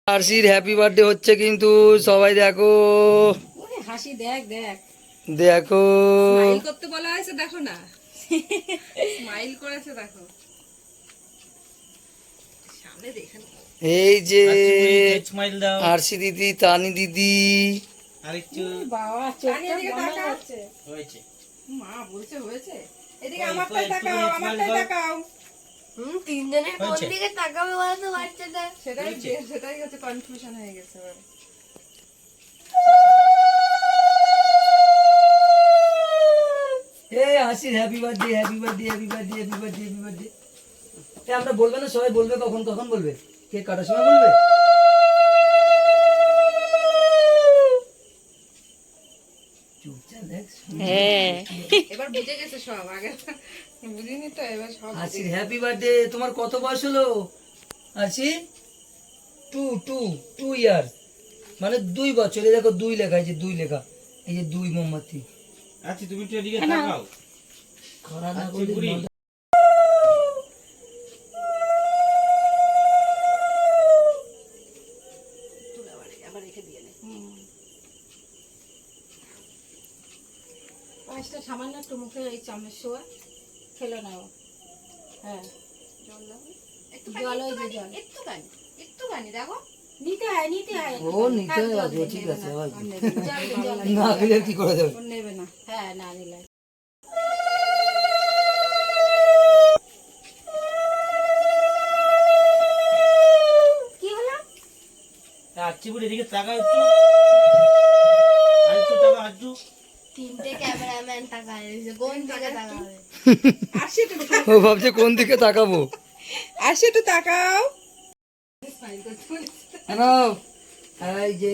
আরশির happy birthday হচ্ছে কিন্তু সবাই দেখো হাসি দেখ দেখ দেখো স্মাইল করতে বলা হয়েছে দেখো না স্মাইল করেছে দেখো সামনে দেখেন এই যে স্মাইল দাও আরশি দিদি তানি দিদি আরেকটু বাবা চোখটা বন্ধ হচ্ছে হয়েছে মা বলছে হয়েছে এদিকে আমারটাই তাকাও আমারটাই তাকাও তিনজনের কোন হয়েছে? দিকে তাকাবে বলো তো বাচ্চাটা? সেটাই হচ্ছে কনফিউশন হয়ে গেছে এবার এই আরশির happy birthday happy birthday happy birthday happy birthday happy birthday আমরা বলবে না সবাই বলবে কখন কখন বলবে কেক কাটার সময় বলবে চুপচাপ দেখ এবার বুঝে গেছে সব আগে বুঝিনি তো এবার সব আরশির হ্যাপি বার্থডে তোমার কত বয়স হলো আরশি 2 ইয়ার মানে 2 বছর এই দেখো 2 লেখা এই যে 2 লেখা এই যে 2 মোমবাতি আচ্ছা তুমি একটু এদিকে তাকাও খরা না আচ্ছা, করলে বুড়ি। আবার রেখে দিয়ে নে পাঁচটা সামান্য একটু মুখে এই চামচ শোয়া খেলো না ও হ্যাঁ জল দাও জল ওই যে জল একটুখানি দেখো নিতে হয় ও নিতে হবে ঠিক আছে ভাই জল না খেলে কি করে দেবে ও নেবে না হ্যাঁ না নিলে কি হলো? আচ্ছা বুড়ি এদিকে তাকাও একটু আরেকটু তাকাও আরেকটু তিনটে ক্যামেরাম্যান তাকায় রয়েছে, কোন দিকে তাকাবে? আসি একটু ও ভাবছে কোন দিকে তাকাবো আসি একটু তাকাও স্মাইল করতে বলেছে হ্যালো এই যে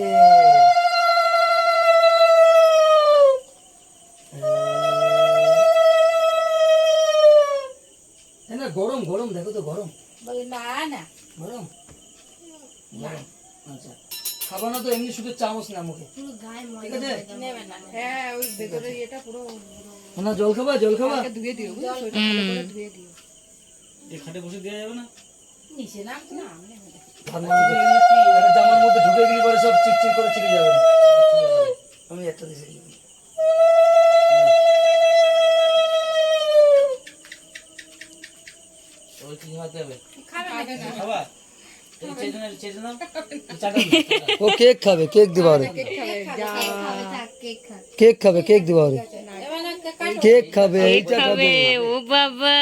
না গরম গরম দেখো তো গরম বলে না না গরম গরম আচ্ছা খাবো না তো এমনি শুধু চামচ না মুখে পুরো গায়ে ঠিক ময়দা আছে নেবে না হ্যাঁ ওই ভেতরে এটা পুরো না জল খাবা জল খাবা ধুয়ে দিও বুঝছো ওইটা ভালো করে ধুয়ে দিও এই খাটে বসে দেওয়া যাবে না নিচে নাম না আর না একটা জামার মধ্যে ঢুকে গেলে পরে সব চিকচিক করে চিকে যাবে আমি একটা দিছি ওই কি খাওয়াতে হবে খাবে না খাবা এই চেটে নাও চাটা ও কেক খাবে কেক দিবা রে কেক খাবে যা কেক খাবে, থাক, কেক খা। কেক খাবে কেক দিবা রে এবার একটা কাটো কেক খাবে এইটা খাবে ও বাবা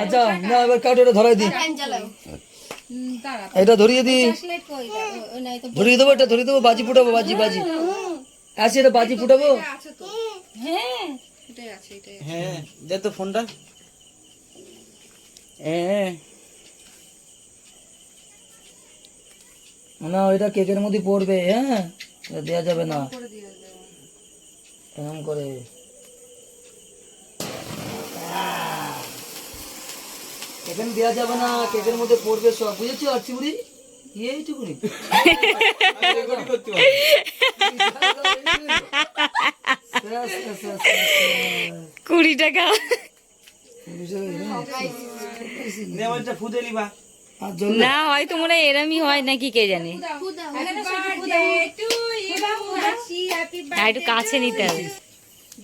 আচ্ছা না এবার কাটো এটা ধরাই দি ফ্যান চালাও। দাঁড়া এটা ধরিয়ে দি ফ্ল্যাশলাইট কই দাও? ও নাই তো। ধরিয়ে দেবো এটা ধরিয়ে দেবো বাজি ফুটাবো বাজি বাজি আছে এটা বাজি ফুটাবো আছে তো হ্যাঁ। এটাই আছে এটাই হ্যাঁ দে তো ফোনটা হ্যাঁ না ওইটা কেকের মধ্যে পড়বে হ্যাঁ এটা দেওয়া যাবে না করে দিও দাও এরকম করে এখানে দেওয়া যাবে না কেকের মধ্যে পড়বে সব বুঝেছো আর চিবুড়ি এইটুকুনি করতে হবে ব্যাস, ব্যাস, ব্যাস, 20 টাকা নেওয়ারটা ফুদে লিবা আর জল না হয়তো মনে হয় এরমই হয় নাকি কে জানে ফুদাও। আর একটু কাছে নিতে হবে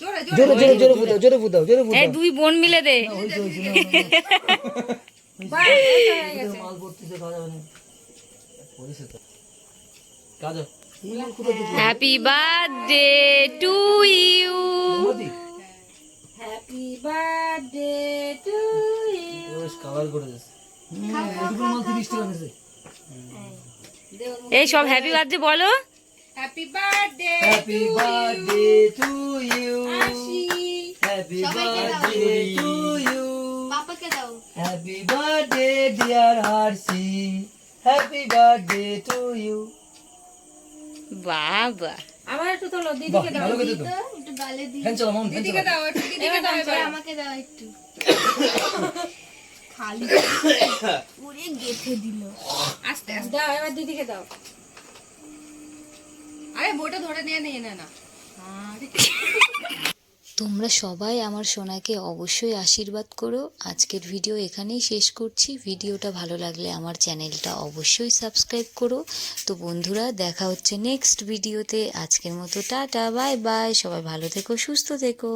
জোরে জোরে জোরে জোরে ফুটাও জোরে ফুটাও জোরে এই ফুটাও দুই বোন মিলে দে হয়েছে হয়েছে না, না, মাল পড়তেছে খাওয়া যাবে না পরিছে তো কাজো এই মাল কোথা থেকে হ্যাপি বার্থডে টু ইউ মোমবাতি? হ্যাপি বার্থডে টু ইউ বেশ কালার করে দিস এটুকু মাল 30 টাকা নিয়েছে এই সব হ্যাপি বার্থডে বলো happy birthday happy birthday to you happy birthday to you পাপাকে দাও। Happy birthday dear Harshi happy birthday to you বাবা আমার একটু তোলো বাহ দিদিকে দাও ভালো করে তো তো একটু গালে দিই। ফ্যান চালাও মাম ফ্যান দিদিকে চালাও দাও একটু দিদিকে দাও এবার এবার আমাকে দাও একটু। খালি পুরে গেথে দিল। আস্তে আস্তে দাও এবার দিদিকে দাও আরে বইটা ধরে নিয়ে নিয়ে না তোমরা সবাই আমার সোনাকে অবশ্যই আশীর্বাদ করো। আজকের ভিডিও এখানেই শেষ করছি। ভিডিওটা ভালো লাগলে আমার চ্যানেলটা অবশ্যই সাবস্ক্রাইব করো। তো বন্ধুরা, দেখা হচ্ছে নেক্সট ভিডিওতে। আজকের মতো টাটা, বাই বাই। সবাই ভালো থেকো, সুস্থ থেকো।